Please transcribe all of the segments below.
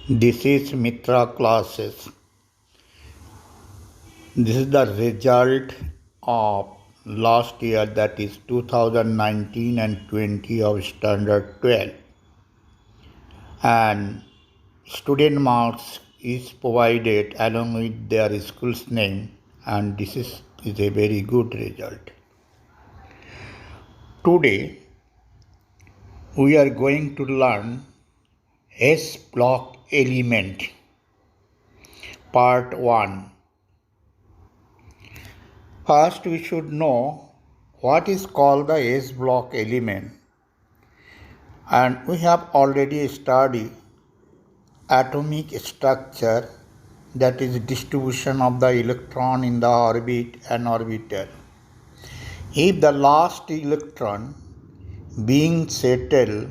This is Mitra classes. This is the result of last year, that is 2019 and 20 of Standard 12. And student marks is provided along with their school's name, and this is a very good result. Today we are going to learn S block element part 1. First, we should know what is called the S block element, and we have already studied atomic structure, that is distribution of the electron in the orbit and orbiter. If the last electron being settled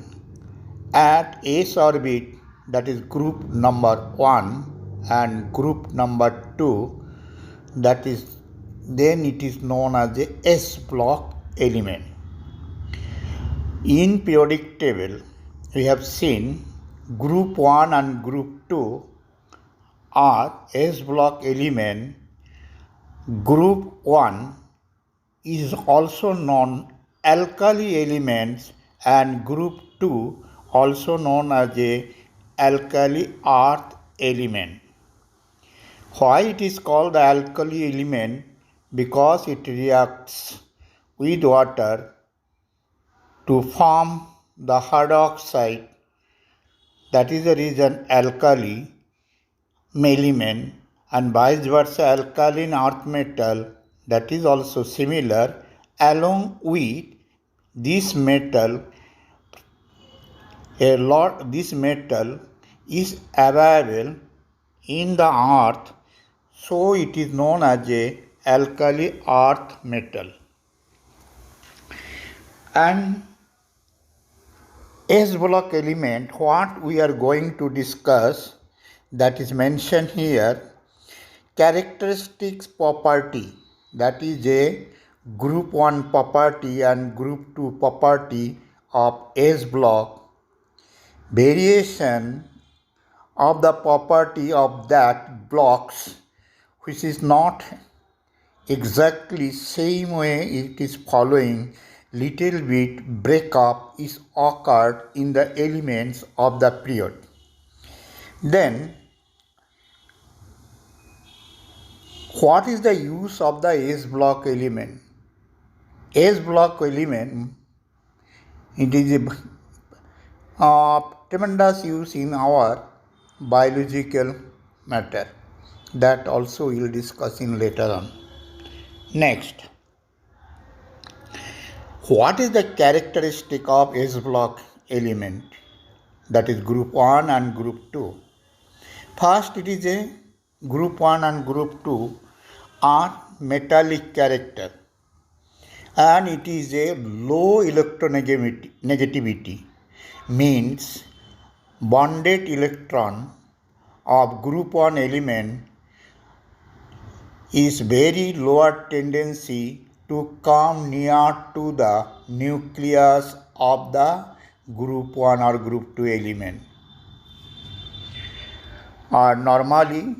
at S orbit, that is group number 1, and group number 2, that is then it is known as a S block element. In periodic table, we have seen group 1 and group 2 are S block element. Group 1 is also known alkali elements, and group 2 also known as a alkali earth element. Why it is called the alkali element? Because it reacts with water to form the hydroxide. That is the reason alkali element, and vice versa alkaline earth metal, that is also similar. Along with this metal, this metal is available in the earth, so it is known as a alkali earth metal. And S block element, what we are going to discuss, that is mentioned here, characteristics property, that is a group 1 property and group 2 property of S block. Variation of the property of that blocks, which is not exactly same way it is following, little bit breakup is occurred in the elements of the period. Then what is the use of the S block element? S block element, it is a tremendous use in our biological matter. That also we will discuss in later on. Next, what is the characteristic of S block element, that is group 1 and group 2? First, it is a group 1 and group 2 are metallic character, and it is a low electronegativity, means bonded electron of group 1 element is very lower tendency to come near to the nucleus of the group 1 or group 2 element. Normally,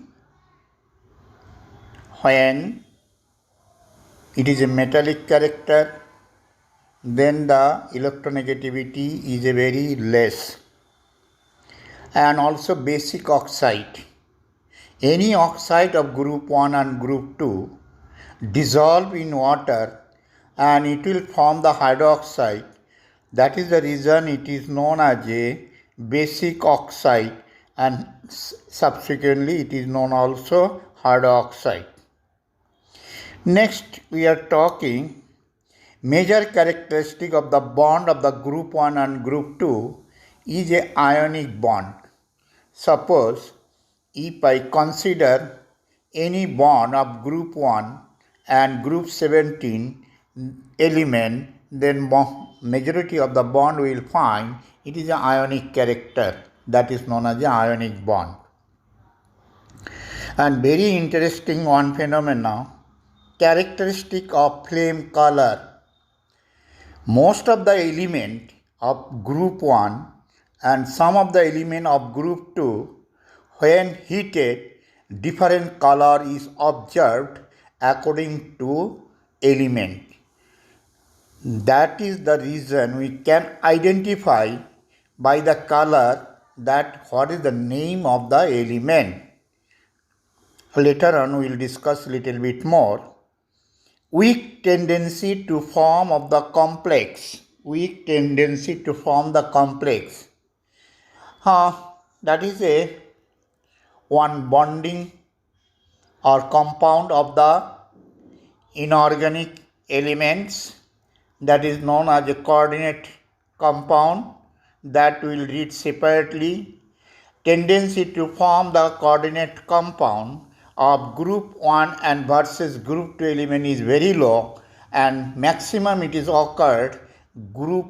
when it is a metallic character, then the electronegativity is a very less. And also basic oxide. Any oxide of group 1 and group 2 dissolve in water and it will form the hydroxide. That is the reason it is known as a basic oxide, and subsequently it is known also hydroxide. Next, we are talking major characteristic of the bond of the group 1 and group 2 is a ionic bond. Suppose if I consider any bond of group 1 and group 17 element, then majority of the bond we will find it is an ionic character, that is known as an ionic bond. And very interesting one phenomena, characteristic of flame color. Most of the element of group 1 and some of the element of group 2 When heated, different color is observed according to element. That is the reason we can identify by the color that what is the name of the element. Later on we will discuss a little bit more. Weak tendency to form of the complex. Weak tendency to form the complex. That is a one bonding or compound of the inorganic elements that is known as a coordinate compound that we will read separately. Tendency to form the coordinate compound of group 1 and versus group 2 element is very low, and maximum it is occurred group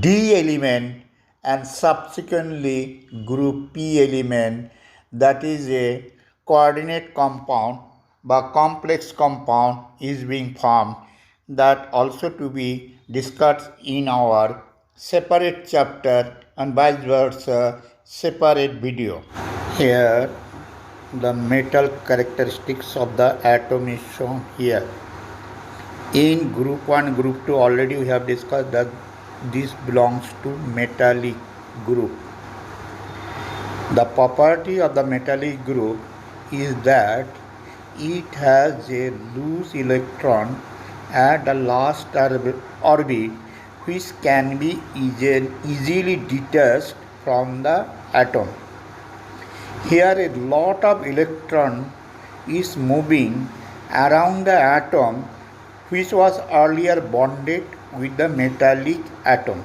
D element and subsequently group P element, that is a coordinate compound but complex compound is being formed, that also to be discussed in our separate chapter and vice versa separate video. Here the metal characteristics of the atom is shown here. In group 1, group 2 already we have discussed that this belongs to metallic group. The property of the metallic group is that it has a loose electron at the last orbit which can be easily detached from the atom. Here a lot of electron is moving around the atom which was earlier bonded with the metallic atom.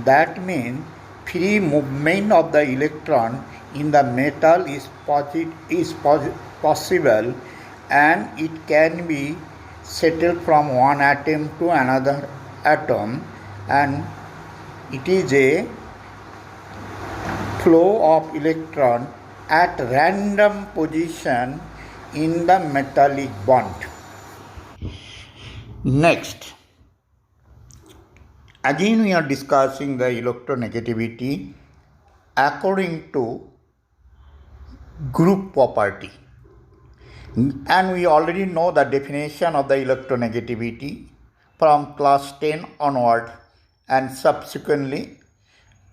That means free movement of the electron in the metal is possible, and it can be settled from one atom to another atom, and it is a flow of electron at random position in the metallic bond. Next, again we are discussing the electronegativity according to group property, and we already know the definition of the electronegativity from class 10 onward, and subsequently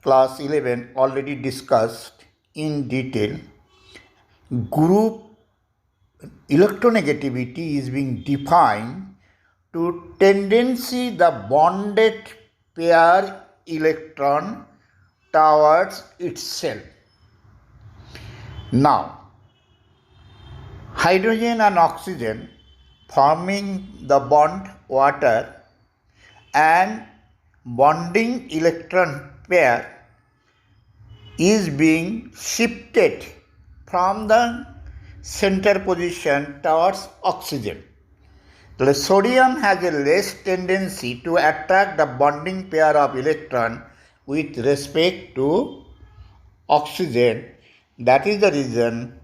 class 11 already discussed in detail. Group electronegativity is being defined to tendency the bonded pair electron towards itself. Now, hydrogen and oxygen forming the bond water and bonding electron pair is being shifted from the center position towards oxygen. The sodium has a less tendency to attract the bonding pair of electron with respect to oxygen. That is the reason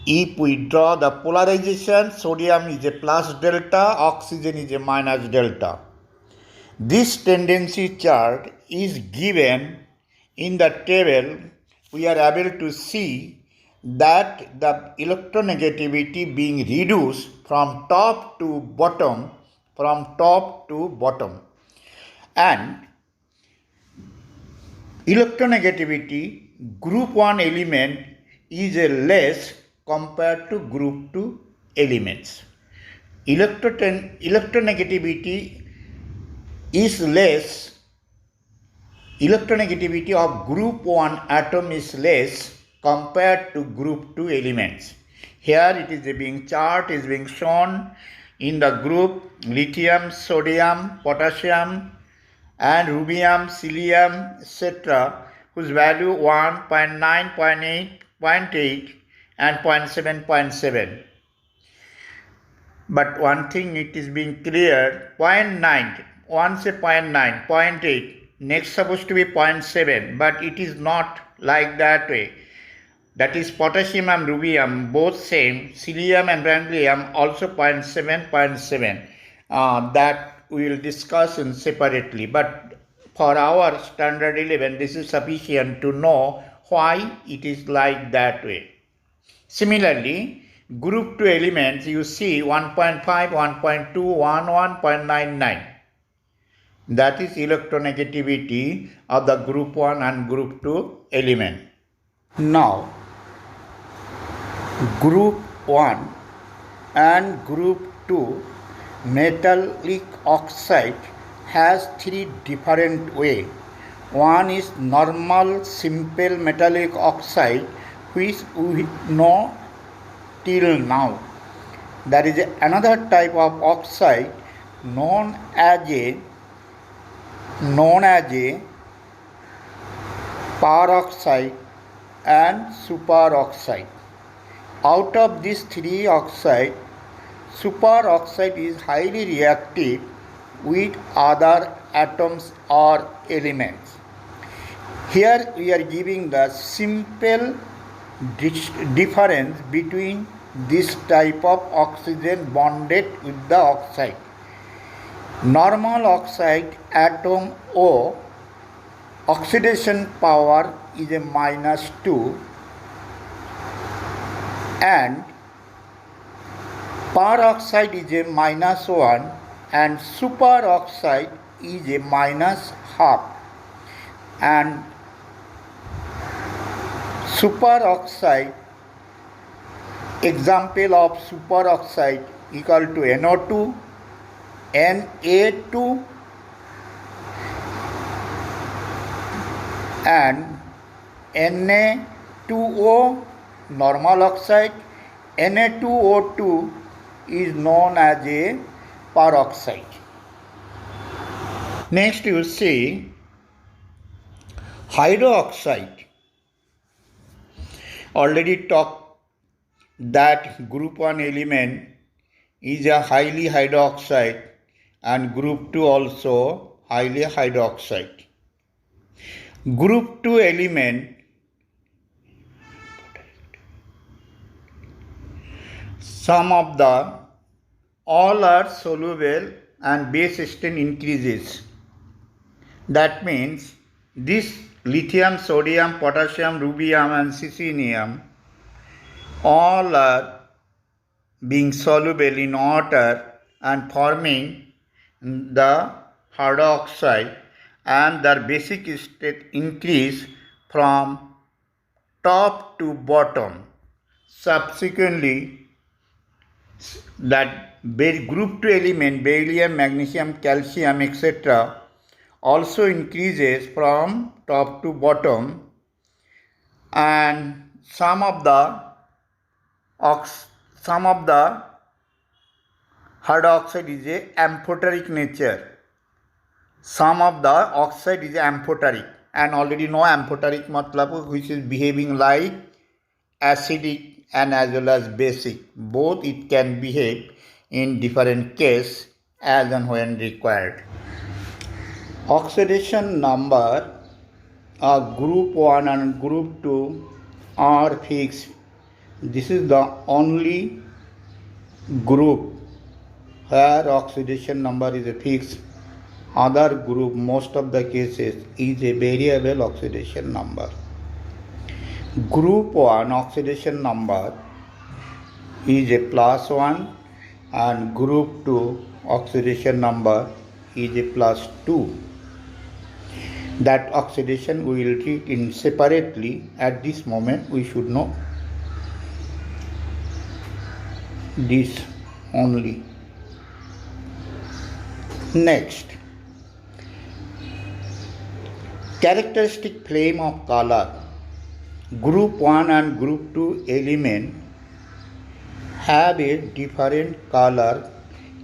if we draw the polarization, sodium is a plus delta, oxygen is a minus delta. This tendency chart is given in the table. We are able to see that the electronegativity being reduced from top to bottom, and electronegativity group 1 element is a less compared to group 2 elements. Electronegativity is less, electronegativity of group 1 atom is less compared to group 2 elements. Here it is being chart is being shown in the group lithium, sodium, potassium and rubium, cesium, etc., whose value 1, 0.9, 0.8, 0.8 and 0.7, 0.7. But one thing it is being cleared, 0.9, one say 0.9, 0.8, next supposed to be 0.7, but it is not like that way. That is potassium and rubium both same, cesium and beryllium also 0.7, 0.7. That we will discuss in separately, but for our standard 11 this is sufficient to know why it is like that way. Similarly, group 2 elements you see 1.5, 1.2, 1, 1.99. That is electronegativity of the group 1 and group 2 element. Now, group 1 and group 2 metallic oxide has three different ways. One is normal simple metallic oxide, which we know till now. There is another type of oxide known as a peroxide and superoxide. Out of these three oxides, superoxide is highly reactive with other atoms or elements. Here we are giving the simple difference between this type of oxygen bonded with the oxide. Normal oxide atom O oxidation power is a -2 and peroxide is a -1 and superoxide is a -0.5, and superoxide, example of superoxide equal to NO2, Na2 and Na2O normal oxide. Na2O2 is known as a peroxide. Next you see hydroxide. Already talked that group 1 element is a highly hydroxide and group 2 also highly hydroxide. Group 2 element, some of the all are soluble and base strength increases. That means this lithium, sodium, potassium, rubidium and cesium all are being soluble in water and forming the hydroxide, and their basic state increase from top to bottom. Subsequently, that group 2 element, beryllium, magnesium, calcium, etc., also increases from top to bottom, and some of the hydroxide is a amphoteric nature. Some of the oxide is amphoteric, and already know amphoteric matlab, which is behaving like acidic and as well as basic. Both it can behave in different case as and when required. Oxidation number of group 1 and group 2 are fixed. This is the only group where oxidation number is fixed. Other group, most of the cases, is a variable oxidation number. Group 1 oxidation number is a +1 and group 2 oxidation number is a +2. That oxidation we will treat in separately. At this moment we should know this only. Next, characteristic flame of color. Group 1 and group 2 element have a different color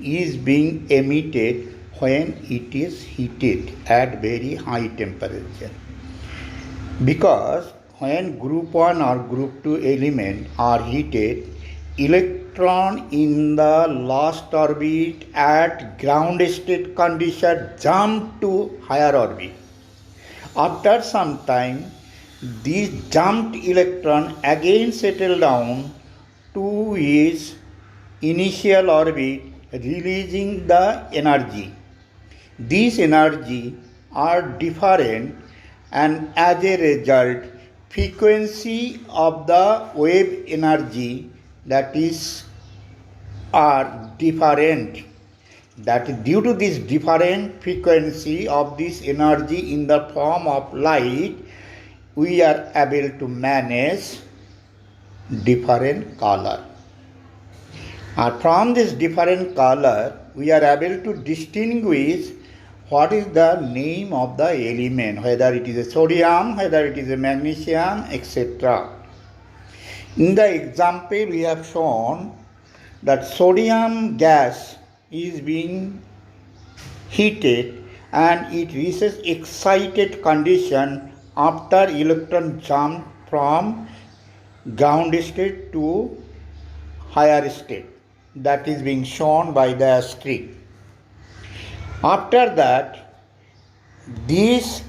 is being emitted when it is heated at very high temperature. Because when group 1 or group 2 element are heated, electron in the last orbit at ground state condition jump to higher orbit. After some time, these jumped electron again settle down to its initial orbit, releasing the energy. These energy are different, and as a result frequency of the wave energy, that is, are different. That due to this different frequency of this energy in the form of light, we are able to manage different color. And from this different color, we are able to distinguish what is the name of the element, whether it is a sodium, whether it is a magnesium, etc. In the example, we have shown that sodium gas is being heated and it reaches excited condition after electron jump from ground state to higher state. That is being shown by the asterisk. After that, this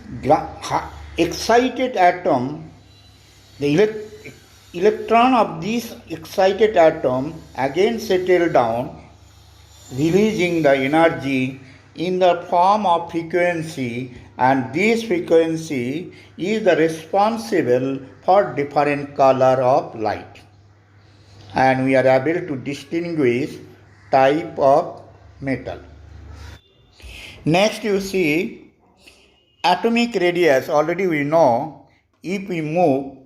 excited atom, the electron of this excited atom again settle down, releasing the energy in the form of frequency, and this frequency is the responsible for different color of light. And we are able to distinguish type of metal. Next you see atomic radius. Already we know if we move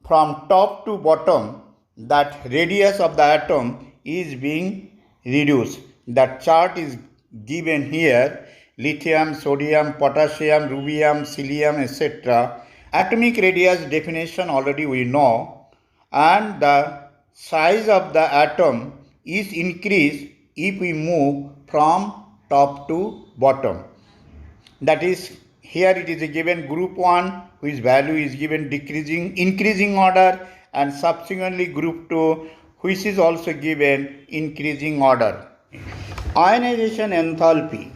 from top to bottom, that radius of the atom is being reduced. That chart is given here: lithium, sodium, potassium, rubium, cesium, etc. Atomic radius definition already we know, and the size of the atom is increased if we move from top to bottom. That is, here it is given group 1, whose value is given increasing order, and subsequently group 2, which is also given increasing order. Ionization enthalpy.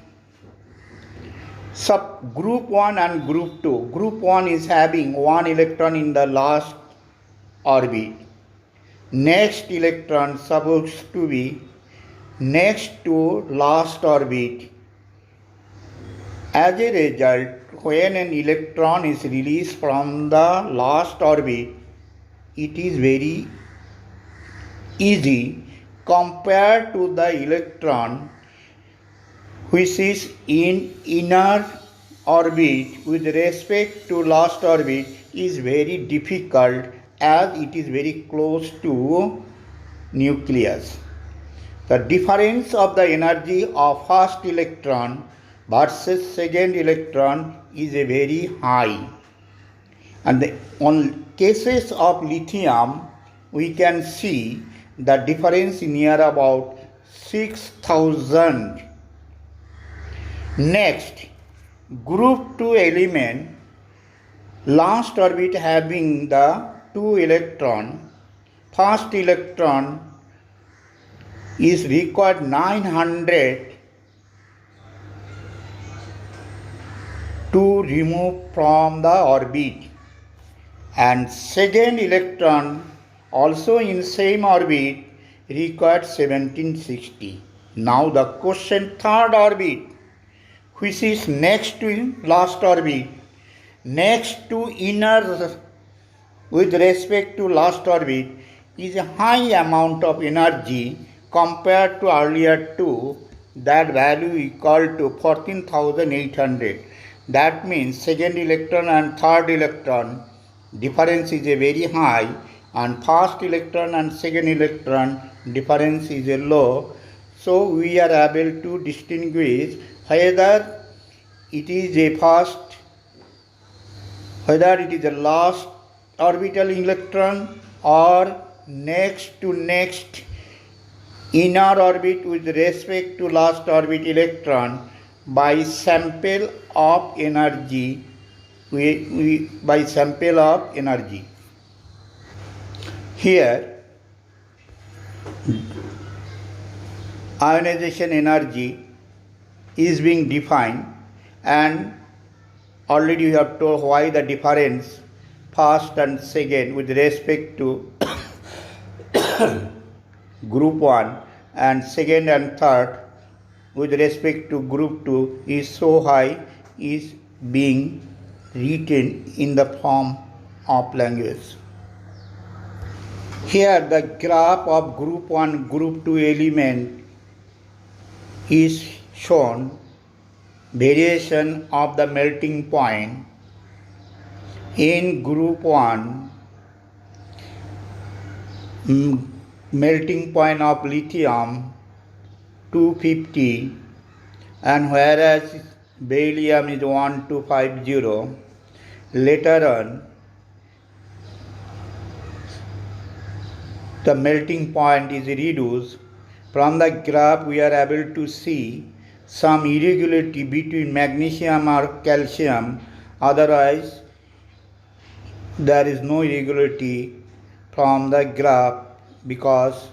Group 1 and group 2. Group 1 is having 1 electron in the last orbit. Next electron supposed to be next to last orbit. As a result, when an electron is released from the last orbit, it is very easy compared to the electron which is in inner orbit with respect to last orbit is very difficult, as it is very close to nucleus. The difference of the energy of first electron versus second electron is a very high. And on cases of lithium, we can see the difference near about 6,000. Next, group 2 element, last orbit having the 2 electron, first electron is required 900 to remove from the orbit, and second electron also in same orbit required 1760. Now the question, third orbit, which is next to last orbit, next to inner with respect to last orbit, is a high amount of energy compared to earlier two. That value equal to 14,800. That means second electron and third electron difference is a very high, and first electron and second electron difference is a low. So we are able to distinguish whether it is a first, whether it is a last orbital electron or next to next inner orbit with respect to last orbit electron by sample of energy. By sample of energy. Here ionization energy is being defined, and already we have told why the difference first and second with respect to group 1 and second and third with respect to group 2 is so high, is being written in the form of language. Here the graph of group 1, group 2 element is shown. Variation of the melting point in group 1, melting point of lithium 250, and whereas beryllium is 1250. Later on, the melting point is reduced. From the graph we are able to see some irregularity between magnesium or calcium, otherwise there is no irregularity from the graph, because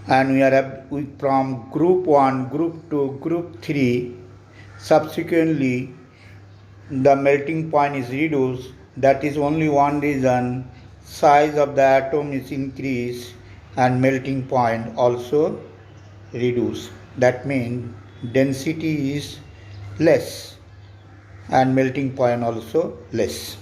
and we are from group 1, group 2, group 3 subsequently the melting point is reduced. That is only one reason. Size of the atom is increased and melting point also reduced. That means density is less and melting point also less.